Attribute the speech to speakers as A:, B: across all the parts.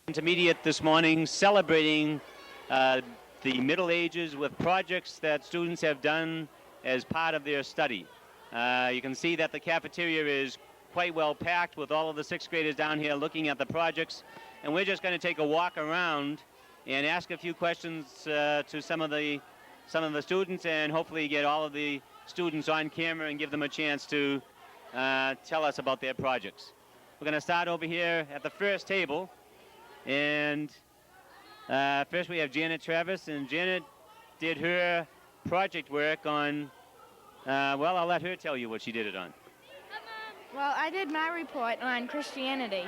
A: Intermediate this morning, celebrating the Middle Ages with projects that students have done as part of their study. You can see that the cafeteria is quite well packed with all of the sixth graders down here looking at the projects, and we're just going to take a walk around and ask a few questions to some of the students, and hopefully get all of the students on camera and give them a chance to tell us about their projects. We're going to start over here at the first table, and first we have Janet Travis, and Janet did her project work on, well, I'll let her tell you what she did it on.
B: Well, I did my report on Christianity.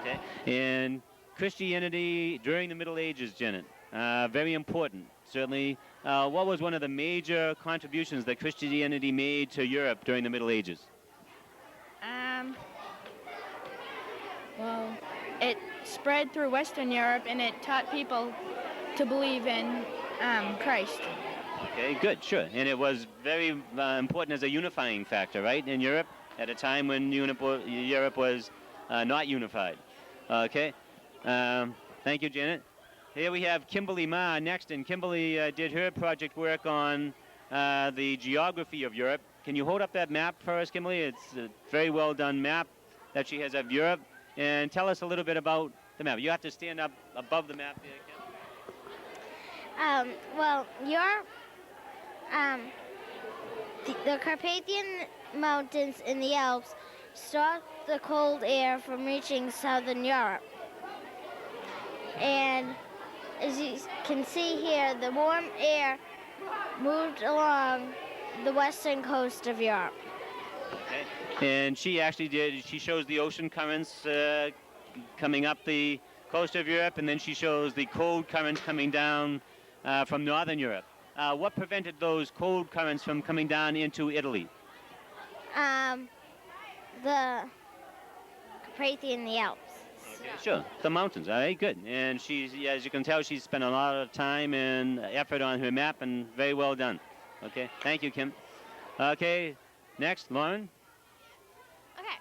A: Okay, and Christianity during the Middle Ages, Janet, very important. Certainly, what was one of the major contributions that Christianity made to Europe during the Middle Ages?
B: Well, it spread through Western Europe, and it taught people to believe in Christ.
A: Okay, good, sure. And it was very important as a unifying factor, right, in Europe at a time when Europe was not unified. Okay, thank you, Janet. Here we have Kimberly MA next, and Kimberly did her project work on the geography of Europe. Can you hold up that map for us, Kimberly? It's a very well done map that she has of Europe. And tell us a little bit about the map. You have to stand up above the map there, Kim.
C: Well, Europe, the Carpathian Mountains in the Alps stop the cold air from reaching southern Europe. And as you can see here, the warm air moved along the western coast of Europe.
A: Okay. And she actually she shows the ocean currents coming up the coast of Europe, and then she shows the cold currents coming down from northern Europe. What prevented those cold currents from coming down into Italy?
C: The Carpathian and the Alps.
A: Okay, sure, the mountains. All right, good. And she's, as you can tell, she spent a lot of time and effort on her map, and very well done. Okay, thank you, Kim. Okay, next, Lauren.
D: Okay,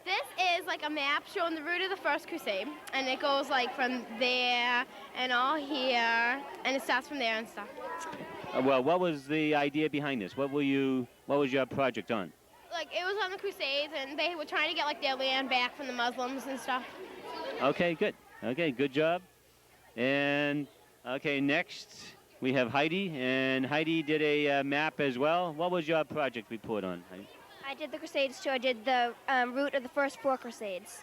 D: this is like a map showing the route of the First Crusade, and it goes like from there and all here, and it starts from there and stuff.
A: Well, what was the idea behind this? What was your project on?
D: Like, it was on the Crusades, and they were trying to get like their land back from the Muslims and stuff.
A: Okay, good. Okay, good job. And okay, next we have Heidi, and Heidi did a map as well. What was your project report on, Heidi?
E: I did the Crusades too. I did the route of the first 4 Crusades.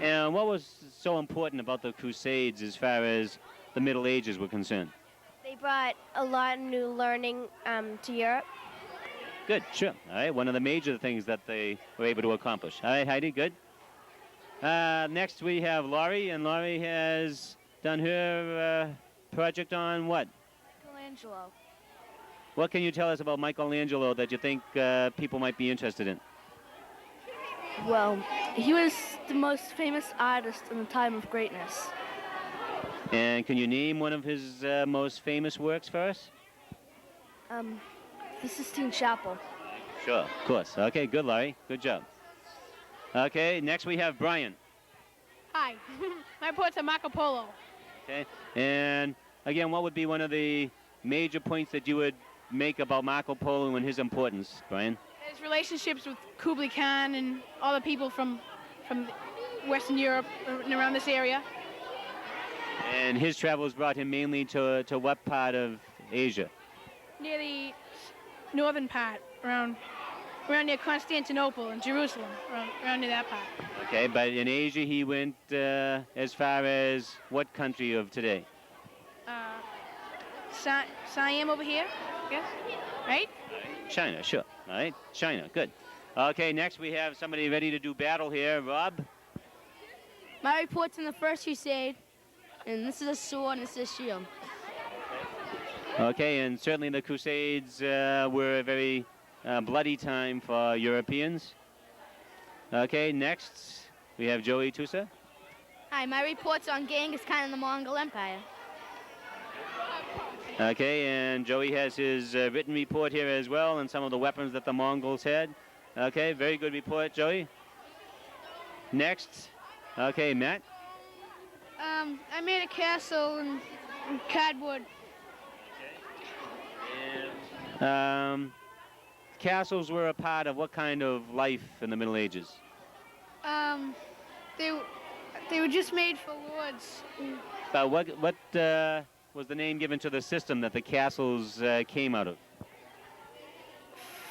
A: And what was so important about the Crusades as far as the Middle Ages were concerned?
E: They brought a lot of new learning to Europe.
A: Good, sure. All right, one of the major things that they were able to accomplish. All right, Heidi, good. Next we have Laurie, and Laurie has done her project on what?
E: Michelangelo.
A: What can you tell us about Michelangelo that you think people might be interested in?
F: Well, he was the most famous artist in the time of greatness.
A: And can you name one of his most famous works for us?
F: The Sistine Chapel.
A: Sure, of course. Okay, good, Laurie. Good job. Okay, next we have Brian.
D: Hi, my report's on Marco Polo.
A: Okay, and again, what would be one of the major points that you would make about Marco Polo and his importance, Brian?
D: His relationships with Kublai Khan and all the people from Western Europe and around this area.
A: And his travels brought him mainly to what part of Asia?
D: Near the northern part, around near Constantinople and Jerusalem, around near that part.
A: Okay, but in Asia he went as far as what country of today?
D: Siam over here, yes, right?
A: China, sure. All right, China, good. Okay, next we have somebody ready to do battle here. Rob?
G: My report's on the First Crusade, and this is a sword and this is a shield.
A: Okay, and certainly the Crusades were a very bloody time for Europeans. Okay, next we have Joey Tusa.
E: Hi, my report's on Genghis Khan and the Mongol Empire.
A: Okay, and Joey has his written report here as well, and some of the weapons that the Mongols had. Okay, very good report, Joey. Next, okay, Matt.
F: I made a castle in cardboard.
A: Castles were a part of what kind of life in the Middle Ages?
F: They were just made for lords.
A: But what was the name given to the system that the castles came out of?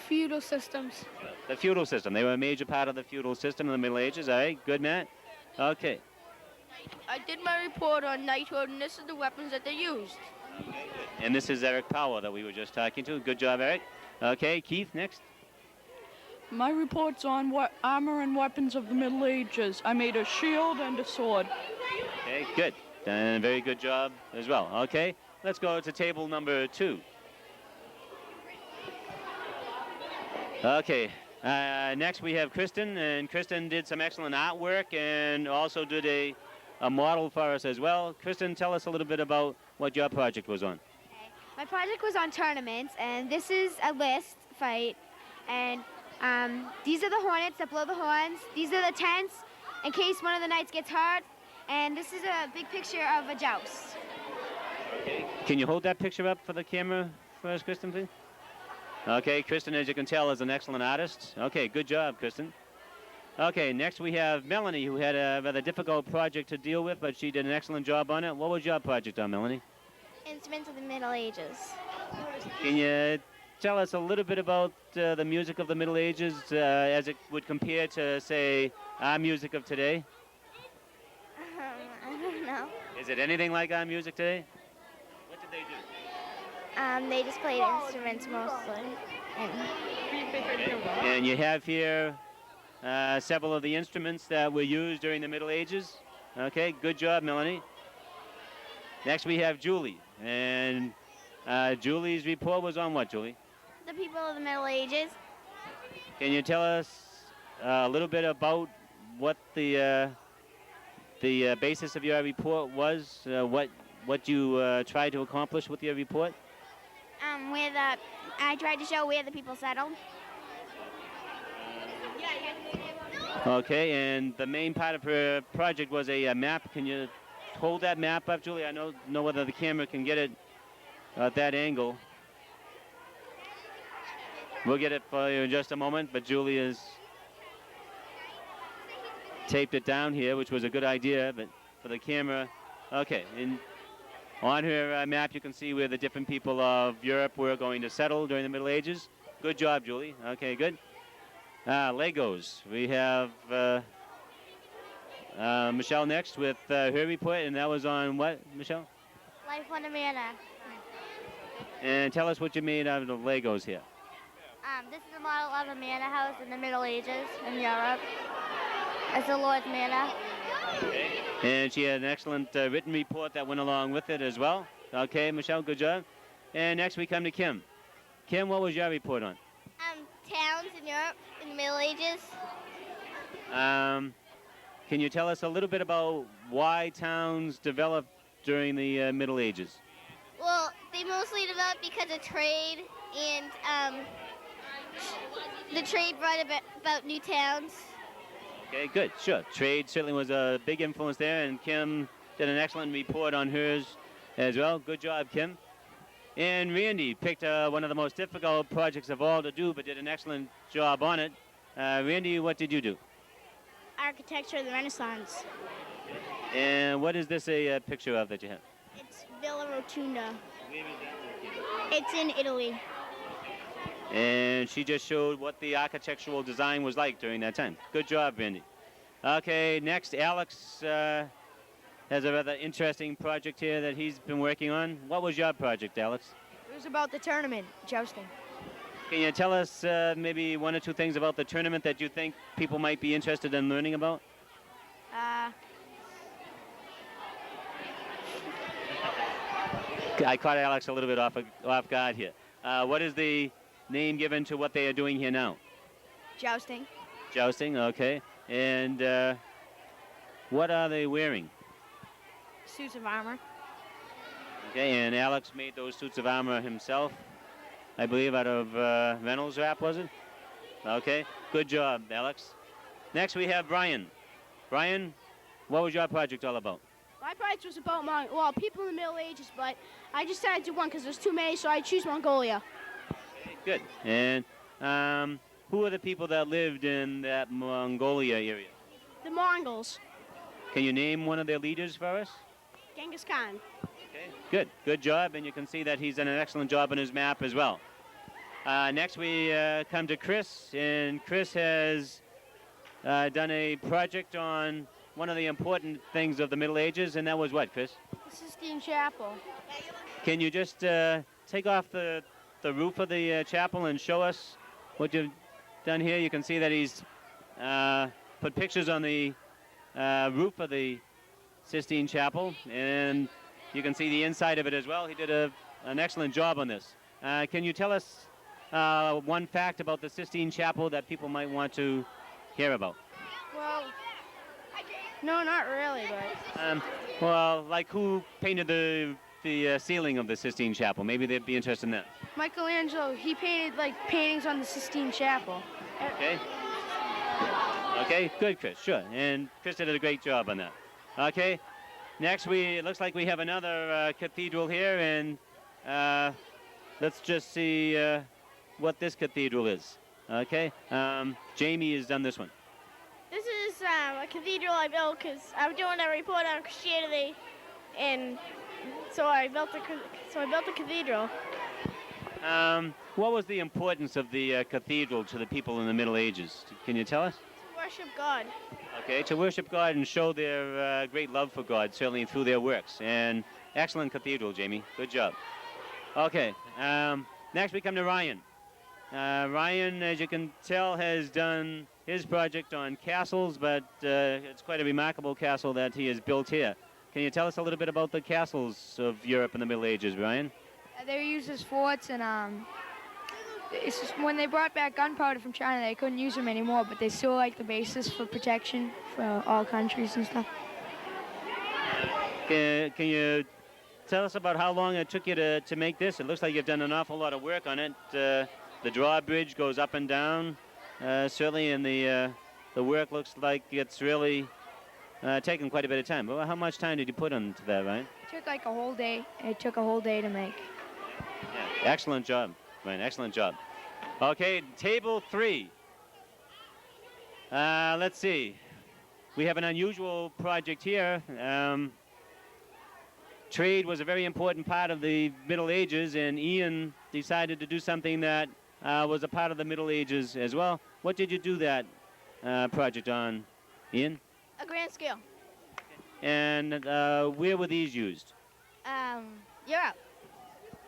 F: Feudal systems.
A: The feudal system. They were a major part of the feudal system in the Middle Ages. All right, good, Matt. Okay.
G: I did my report on knighthood, and this is the weapons that they used.
A: And this is Eric Powell that we were just talking to. Good job, Eric. Okay, Keith, next.
H: My report's on what armor and weapons of the Middle Ages. I made a shield and a sword.
A: Okay, good. And very good job as well. Okay, let's go to table number 2. Okay, next we have Kristen, and Kristen did some excellent artwork and also did a model for us as well. Kristen, tell us a little bit about what your project was on.
E: Okay. My project was on tournaments, and this is a list fight, and these are the hornets that blow the horns. These are the tents in case one of the knights gets hurt, and this is a big picture of a joust.
A: Okay. Can you hold that picture up for the camera for us, Kristen, please? Okay, Kristen, as you can tell, is an excellent artist. Okay, good job, Kristen. Okay, next we have Melanie, who had a rather difficult project to deal with, but she did an excellent job on it. What was your project on, Melanie?
C: Instruments of the Middle Ages.
A: Can you tell us a little bit about the music of the Middle Ages as it would compare to, say, our music of today?
C: I don't know.
A: Is it anything like our music today? What did they do?
C: They just played instruments mostly.
A: And you have here several of the instruments that were used during the Middle Ages. Okay, good job, Melanie. Next we have Julie. And Julie's report was on what, Julie?
C: The people of the Middle Ages.
A: Can you tell us a little bit about what the basis of your report was? What you tried to accomplish with your report?
C: I tried to show where the people settled.
A: Okay, and the main part of her project was a map. Can you hold that map up, Julie? I don't know whether the camera can get it at that angle. We'll get it for you in just a moment, but Julie has taped it down here, which was a good idea, but for the camera. Okay, and on her map you can see where the different people of Europe were going to settle during the Middle Ages. Good job, Julie. Okay, good. Legos. We have Michelle next with her report, and that was on what, Michelle?
C: Life on a Manor.
A: And tell us what you made out of the Legos here.
C: This is a model of a manor house in the Middle Ages in Europe. It's a Lord's Manor.
A: Okay. And she had an excellent written report that went along with it as well. Okay, Michelle, good job. And next we come to Kim. Kim, what was your report on?
C: Towns in Europe in the Middle Ages.
A: Can you tell us a little bit about why towns developed during the Middle Ages?
C: Well, they mostly developed because of trade, and the trade brought about new towns.
A: Okay, good, sure. Trade certainly was a big influence there, and Kim did an excellent report on hers as well. Good job, Kim. And Randy picked one of the most difficult projects of all to do, but did an excellent job on it. Randy, what did you do?
C: Architecture of the Renaissance.
A: And what is this a picture of that you have?
C: It's Villa Rotunda. It's in Italy.
A: And she just showed what the architectural design was like during that time. Good job, Randy. Okay, next, Alex has a rather interesting project here that he's been working on. What was your project, Alex?
G: It was about the tournament, jousting.
A: Can you tell us maybe one or two things about the tournament that you think people might be interested in learning about? I caught Alex a little bit off guard here. What is the name given to what they are doing here now?
G: Jousting.
A: Jousting, okay. And what are they wearing?
G: Suits of armor.
A: Okay, and Alex made those suits of armor himself, I believe, out of Reynolds wrap, was it? Okay, good job, Alex. Next we have Brian. Brian, what was your project all about?
G: My project was about people in the Middle Ages, but I just decided to do one because there's too many, so I choose Mongolia.
A: Okay, good. And who are the people that lived in that Mongolia area?
G: The Mongols.
A: Can you name one of their leaders for us?
G: Genghis Khan.
A: Okay, good. Good job, and you can see that he's done an excellent job on his map as well. Next we come to Chris, and Chris has done a project on one of the important things of the Middle Ages, and that was what, Chris?
G: The Sistine Chapel.
A: Can you just take off the roof of the chapel and show us what you've done here? You can see that he's put pictures on the roof of the Sistine Chapel, and you can see the inside of it as well. He did an excellent job on this. Can you tell us one fact about the Sistine Chapel that people might want to hear about?
G: Well, no, not really, but...
A: Well, like who painted the ceiling of the Sistine Chapel? Maybe they'd be interested in that.
G: Michelangelo, he painted, paintings on the Sistine Chapel.
A: Okay. Okay, good, Chris, sure. And Chris did a great job on that. Okay, next it looks like we have another cathedral here, and let's just see what this cathedral is. Okay, Jamie has done this one.
D: This is a cathedral I built because I'm doing a report on Christianity, and so I built a cathedral.
A: What was the importance of the cathedral to the people in the Middle Ages? Can you tell us?
D: To worship God.
A: Okay, to worship God and show their great love for God, certainly through their works. And excellent cathedral, Jamie. Good job. Okay, next we come to Ryan. Ryan, as you can tell, has done his project on castles, but it's quite a remarkable castle that he has built here. Can you tell us a little bit about the castles of Europe in the Middle Ages, Ryan?
E: They were used as forts, and it's just when they brought back gunpowder from China, they couldn't use them anymore, but they still like the basis for protection for all countries and stuff.
A: Can you tell us about how long it took you to make this? It looks like you've done an awful lot of work on it. The drawbridge goes up and down, certainly, and the work looks like it's really taken quite a bit of time. But how much time did you put into that, Ryan?
E: It took like a whole day. It took a whole day to make.
A: Yeah, excellent job, Ryan, excellent job. Okay, table 3. Let's see. We have an unusual project here. Trade was a very important part of the Middle Ages, and Ian decided to do something that was a part of the Middle Ages as well. What did you do that project on, Ian?
D: A grand scale.
A: And where were these used?
D: Europe.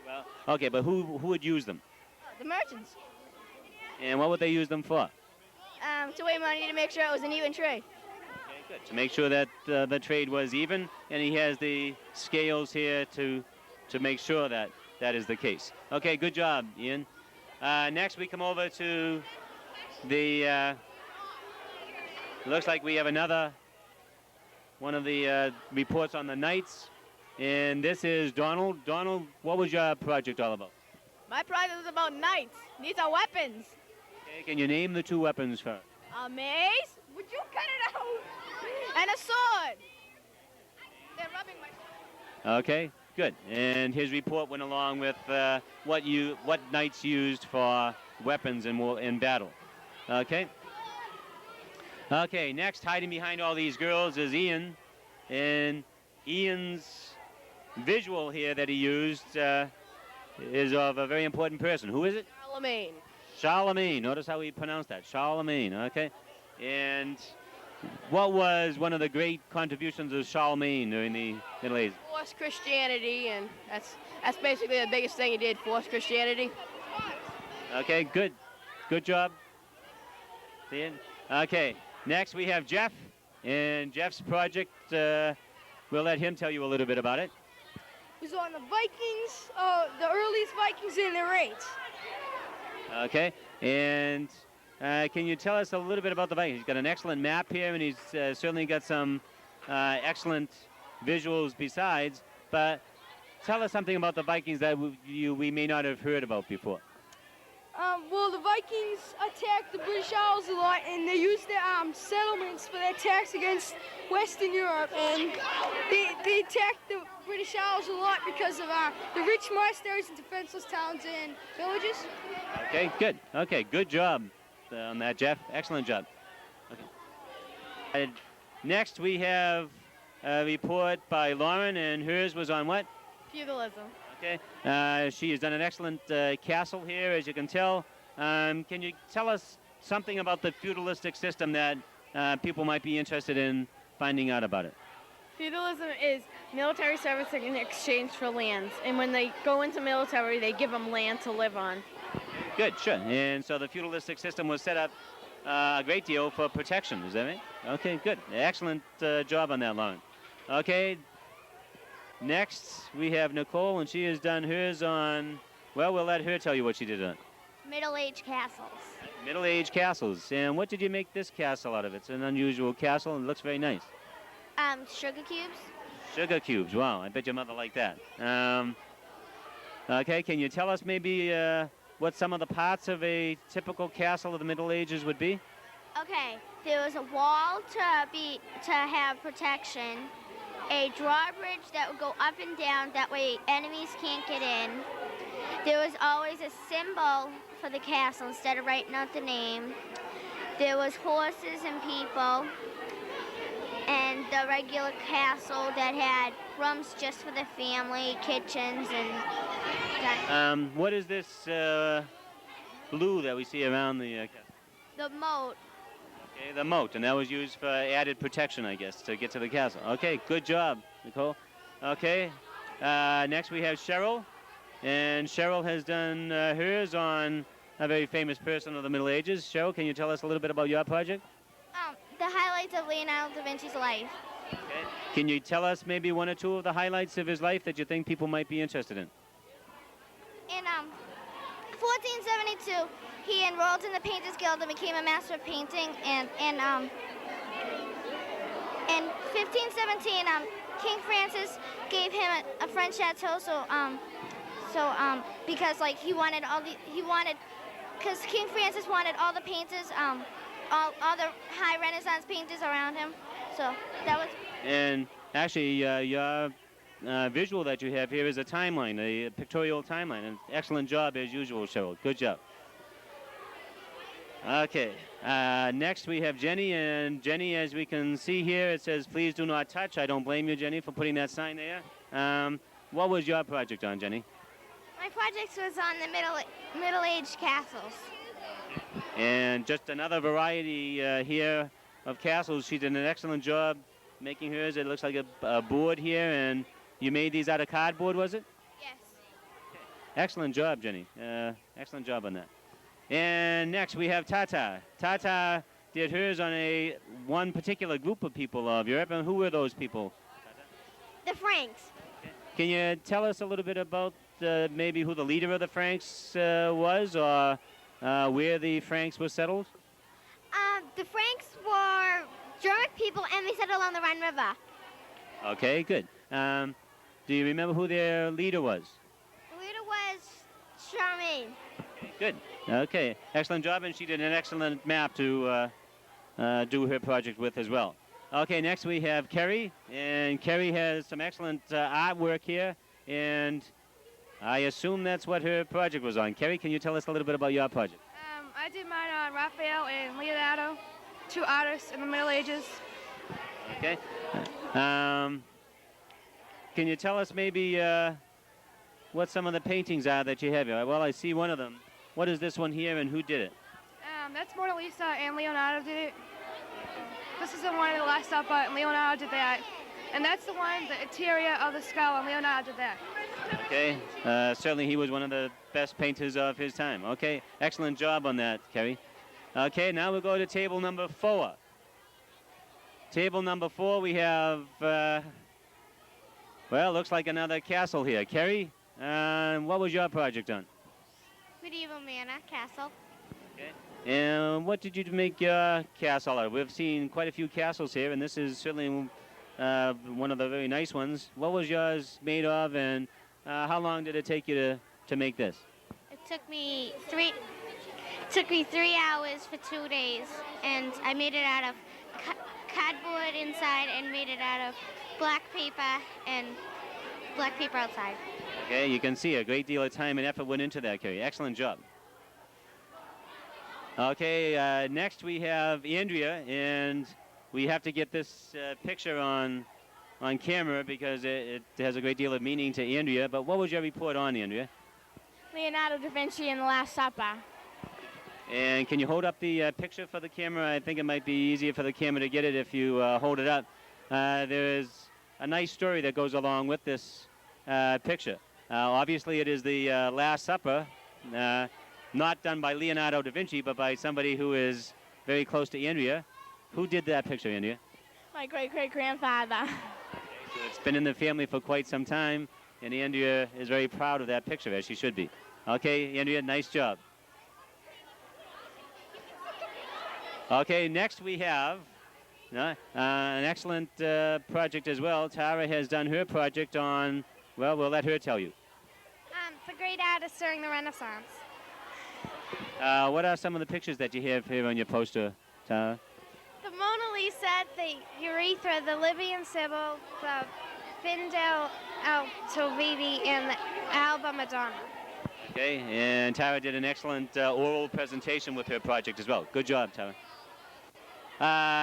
A: Well, okay, but who would use them?
D: The merchants.
A: And what would they use them for?
D: To weigh money to make sure it was an even trade.
A: Okay, good. To make sure that the trade was even, and he has the scales here to make sure that that is the case. Okay, good job, Ian. Next, we come over to the. It looks like we have another one of the reports on the knights, and this is Donald. Donald, what was your project all about?
D: My project was about knights. These are weapons.
A: Okay, can you name the 2 weapons first?
D: A mace. Would you cut it out? And a sword. They're rubbing my sword.
A: Okay, good. And his report went along with what knights used for weapons in battle. Okay. Okay, next, hiding behind all these girls is Ian. And Ian's visual here that he used is of a very important person. Who is it?
D: Charlemagne.
A: Charlemagne. Notice how he pronounced that. Charlemagne, okay. And what was one of the great contributions of Charlemagne during the Middle Ages?
D: Forced Christianity, and that's basically the biggest thing he did, forced Christianity.
A: Okay, good. Good job. Ian. Okay, next we have Jeff. And Jeff's project, we'll let him tell you a little bit about it.
G: It was on the Vikings, the earliest Vikings in their raids.
A: Okay, and can you tell us a little bit about the Vikings? He's got an excellent map here, and he's certainly got some excellent visuals besides, but tell us something about the Vikings that we may not have heard about before.
G: Well, the Vikings attacked the British Isles a lot, and they used their settlements for their attacks against Western Europe. And they attacked the British Isles a lot because of the rich monasteries and defenseless towns and villages.
A: Okay, good. Okay, good job on that, Jeff. Excellent job. Okay. Next, we have a report by Lauren, and hers was on what?
D: Feudalism.
A: Okay. She has done an excellent castle here, as you can tell. Can you tell us something about the feudalistic system that people might be interested in finding out about it?
D: Feudalism is military service in exchange for lands. And when they go into military, they give them land to live on.
A: Good, sure. And so the feudalistic system was set up a great deal for protection, is that right? Okay, good. Excellent job on that, Lauren. Okay. Next, we have Nicole, and she has done hers on, well, we'll let her tell you what she did on.
C: Middle-aged castles.
A: Middle-aged castles. And what did you make this castle out of? It's an unusual castle, and it looks very nice.
C: Sugar cubes.
A: Sugar cubes. Wow, I bet your mother liked that. Okay, can you tell us maybe what some of the parts of a typical castle of the Middle Ages would be?
C: Okay, there was a wall to have protection, a drawbridge that would go up and down, that way enemies can't get in. There was always a symbol for the castle instead of writing out the name. There was horses and people, and the regular castle that had rooms just for the family, kitchens, and
A: what is this blue that we see around the castle?
C: the moat.
A: Okay, the moat, and that was used for added protection, I guess, to get to the castle. Okay, good job, Nicole. Okay, next we have Cheryl, and Cheryl has done hers on a very famous person of the Middle Ages. Cheryl, can you tell us a little bit about your project?
C: The highlights of Leonardo da Vinci's life.
A: Okay. Can you tell us maybe one or two of the highlights of his life that you think people might be interested in?
C: In 1472, he enrolled in the Painters Guild and became a master of painting. And in 1517, King Francis gave him a French chateau. Because like because King Francis wanted all the painters, all the high Renaissance painters around him. So that was.
A: And actually, your visual that you have here is a timeline, a pictorial timeline. An excellent job as usual, Cheryl. Good job. Okay. Next we have Jenny, and Jenny, as we can see here, it says, "Please do not touch." I don't blame you, Jenny, for putting that sign there. What was your project on, Jenny?
C: My project was on the middle-aged castles.
A: And just another variety here of castles. She did an excellent job making hers. It looks like a board here, and you made these out of cardboard, was it?
C: Yes.
A: Excellent job, Jenny. Excellent job on that. And next we have Tata. Tata did hers on one particular group of people of Europe. And who were those people?
C: The Franks.
A: Can you tell us a little bit about maybe who the leader of the Franks was, or where the Franks were settled?
C: The Franks were German people, and they settled on the Rhine River.
A: Okay, good. Do you remember who their leader was?
C: The leader was Cheryl MA.
A: Good. Okay, excellent job, and she did an excellent map to do her project with as well. Okay, next we have Kerry, and Kerry has some excellent artwork here, and I assume that's what her project was on. Kerry, can you tell us a little bit about your project?
G: I did mine on Raphael and Leonardo, two artists in the Middle Ages.
A: Okay. Can you tell us maybe what some of the paintings are that you have here? Well, I see one of them. What is this one here, and who did it?
G: That's Mona Lisa, and Leonardo did it. This is the one in the last supper, and Leonardo did that. And that's the one, the interior of the skull, and Leonardo did that.
A: Okay. Certainly he was one of the best painters of his time. Okay. Excellent job on that, Kerry. Okay, now we'll go to table number 4. Table number 4, we have, well, looks like another castle here. Kerry, what was your project on?
C: Medieval manor castle.
A: Okay. And what did you make your castle out of? We've seen quite a few castles here, and this is certainly one of the very nice ones. What was yours made of, and how long did it take you to make this?
C: It took me 3 took me 3 hours for 2 days, and I made it out of cardboard inside and made it out of black paper and black paper outside.
A: Okay, you can see a great deal of time and effort went into that, Kerry. Excellent job. Okay, next we have Andrea, and we have to get this picture on camera because it has a great deal of meaning to Andrea. But what was your report on, Andrea?
B: Leonardo da Vinci and the Last Supper.
A: And can you hold up the picture for the camera? I think it might be easier for the camera to get it if you hold it up. There's a nice story that goes along with this picture. Obviously, it is the Last Supper, not done by Leonardo da Vinci, but by somebody who is very close to Andrea. Who did that picture, Andrea?
B: My great-great-grandfather.
A: So it's been in the family for quite some time, and Andrea is very proud of that picture, as she should be. Okay, Andrea, nice job. Okay, next we have an excellent project as well. Tara has done her project on, well, we'll let her tell you.
D: The great artists during the Renaissance.
A: What are some of the pictures that you have here on your poster, Tara?
D: The Mona Lisa, the Urethra, the Libyan Sybil, the Findel Altoviti, and the Alba Madonna.
A: Okay, and Tara did an excellent oral presentation with her project as well. Good job, Tara.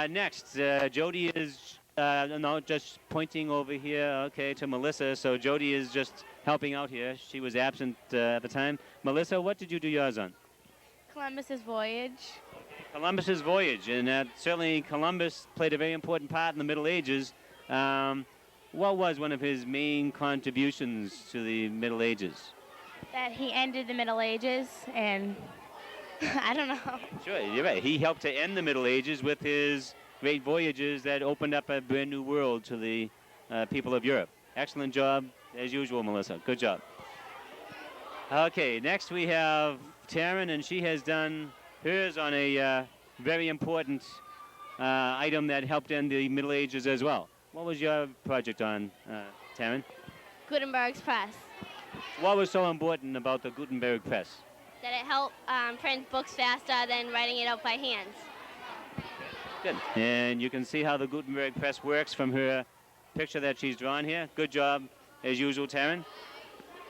A: Next, Jody is just pointing over here, okay, to Melissa. So Jody is just helping out here. She was absent at the time. Melissa, what did you do yours on?
B: Columbus's voyage.
A: Columbus's voyage, and certainly Columbus played a very important part in the Middle Ages. What was one of his main contributions to the Middle Ages?
B: That he ended the Middle Ages, and I don't know.
A: Sure, you're right. He helped to end the Middle Ages with his great voyages that opened up a brand new world to the people of Europe. Excellent job, as usual, Melissa. Good job. Okay, next we have Taryn, and she has done hers on a very important item that helped end the Middle Ages as well. What was your project on, Taryn?
C: Gutenberg's press.
A: What was so important about the Gutenberg press?
C: That it helped print books faster than writing it out by hands.
A: Good. And you can see how the Gutenberg press works from her picture that she's drawn here. Good job, as usual, Taryn.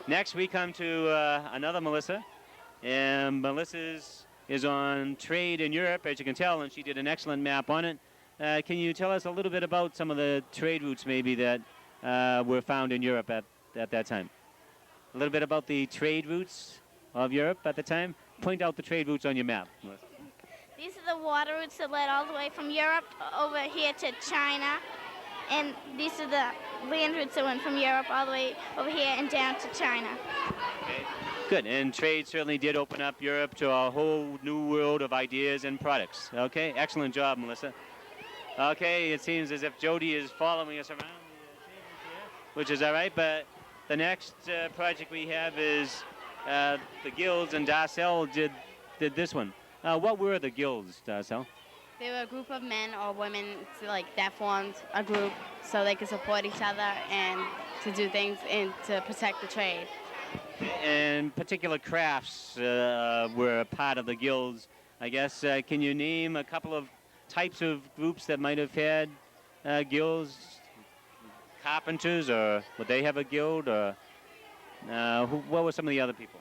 A: Next, we come to another Melissa. And Melissa's is on trade in Europe, as you can tell, and she did an excellent map on it. Can you tell us a little bit about some of the trade routes maybe that were found in Europe at that time? A little bit about the trade routes of Europe at the time. Point out the trade routes on your map, Melissa.
C: These are the water routes that led all the way from Europe over here to China. And these are the land routes that went from Europe all the way over here and down to China.
A: Okay. Good, and trade certainly did open up Europe to a whole new world of ideas and products. Okay, excellent job, Melissa. Okay, it seems as if Jody is following us around the tables here, which is all right, but the next project we have is the guilds, and Darcel did this one. What were the guilds, Darcel?
I: They were a group of men or women that formed a group so they could support each other and to do things and to protect the trade.
A: And particular crafts were a part of the guilds, I guess. Can you name a couple of types of groups that might have had guilds? Carpenters, or would they have a guild? Or what were some of the other people?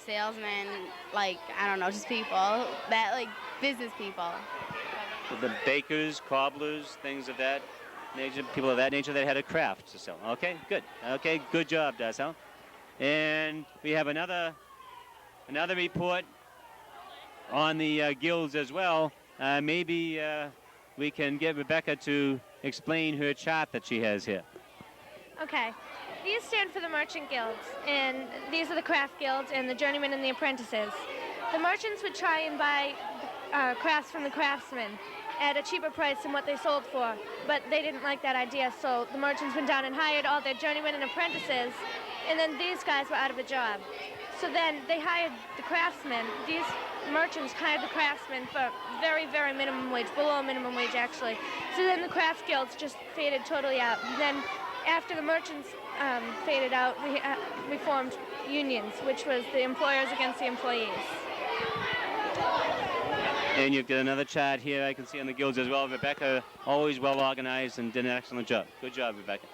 I: Salesmen, just people business people.
A: The bakers, cobblers, things of that nature, people of that nature that had a craft to sell. Okay, good. Okay, good job, Darcel. And we have another report on the guilds as well. Maybe we can get Rebecca to explain her chart that she has here.
D: Okay. These stand for the merchant guilds, and these are the craft guilds and the journeymen and the apprentices. The merchants would try and buy crafts from the craftsmen at a cheaper price than what they sold for, but they didn't like that idea, so the merchants went down and hired all their journeymen and apprentices, and then these guys were out of a job. So then they hired the craftsmen. These merchants hired the craftsmen for very, very minimum wage, below minimum wage actually. So then the craft guilds just faded totally out. And then after the merchants faded out, we formed unions, which was the employers against the employees.
A: And you've got another chart here I can see on the guilds as well. Rebecca, always well organized and did an excellent job. Good job, Rebecca.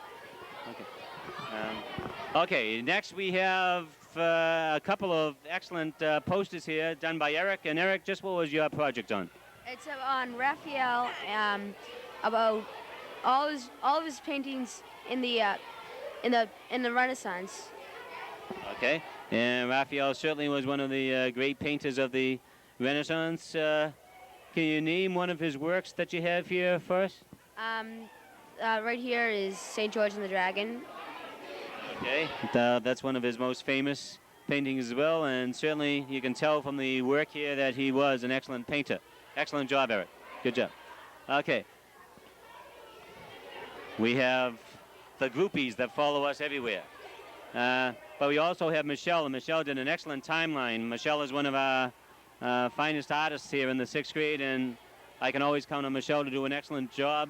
A: Okay, next we have a couple of excellent posters here done by Eric. And Eric, just what was your project on?
J: It's on Raphael, about all of his paintings in the Renaissance.
A: Okay, and Raphael certainly was one of the great painters of the Renaissance. Can you name one of his works that you have here for us?
J: Right here is St. George and the Dragon.
A: Okay, that's one of his most famous paintings as well, and certainly you can tell from the work here that he was an excellent painter. Excellent job, Eric. Good job. Okay. We have the groupies that follow us everywhere. But we also have Michelle, and Michelle did an excellent timeline. Michelle is one of our finest artists here in the 6th grade, and I can always count on Michelle to do an excellent job.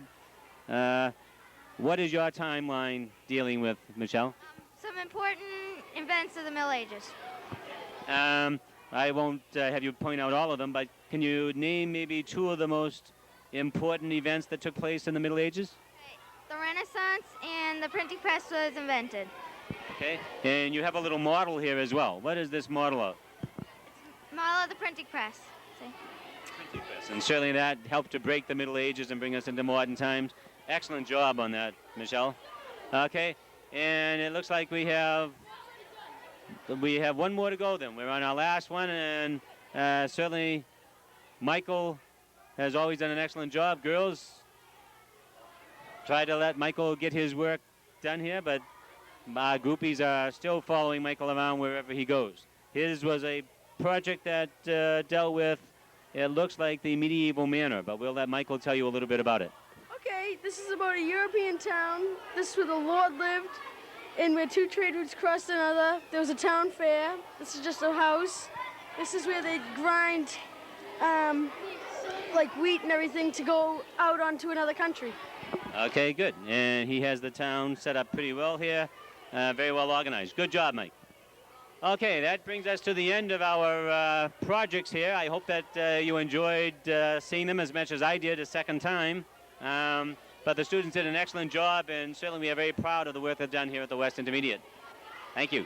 A: What is your timeline dealing with, Michelle?
C: Some important events of the Middle Ages.
A: I won't have you point out all of them, but can you name maybe 2 of the most important events that took place in the Middle Ages?
C: The Renaissance and the printing press was invented.
A: Okay, and you have a little model here as well. What is this model of?
C: It's model of the printing press. See?
A: Printing press. And certainly that helped to break the Middle Ages and bring us into modern times. Excellent job on that, Michelle. Okay, and it looks like we have one more to go then. We're on our last one, and certainly Michael has always done an excellent job. Girls, try to let Michael get his work done here, but our groupies are still following Michael around wherever he goes. His was a project that dealt with, it looks like the medieval manor, but we'll let Michael tell you a little bit about it.
G: Okay, this is about a European town. This is where the Lord lived, and where 2 trade routes crossed another. There was a town fair. This is just a house. This is where they grind like wheat and everything to go out onto another country.
A: Okay, good. And he has the town set up pretty well here. Very well organized. Good job, Mike. Okay, that brings us to the end of our projects here. I hope that you enjoyed seeing them as much as I did a second time. But the students did an excellent job, and certainly we are very proud of the work they've done here at the West Intermediate. Thank you.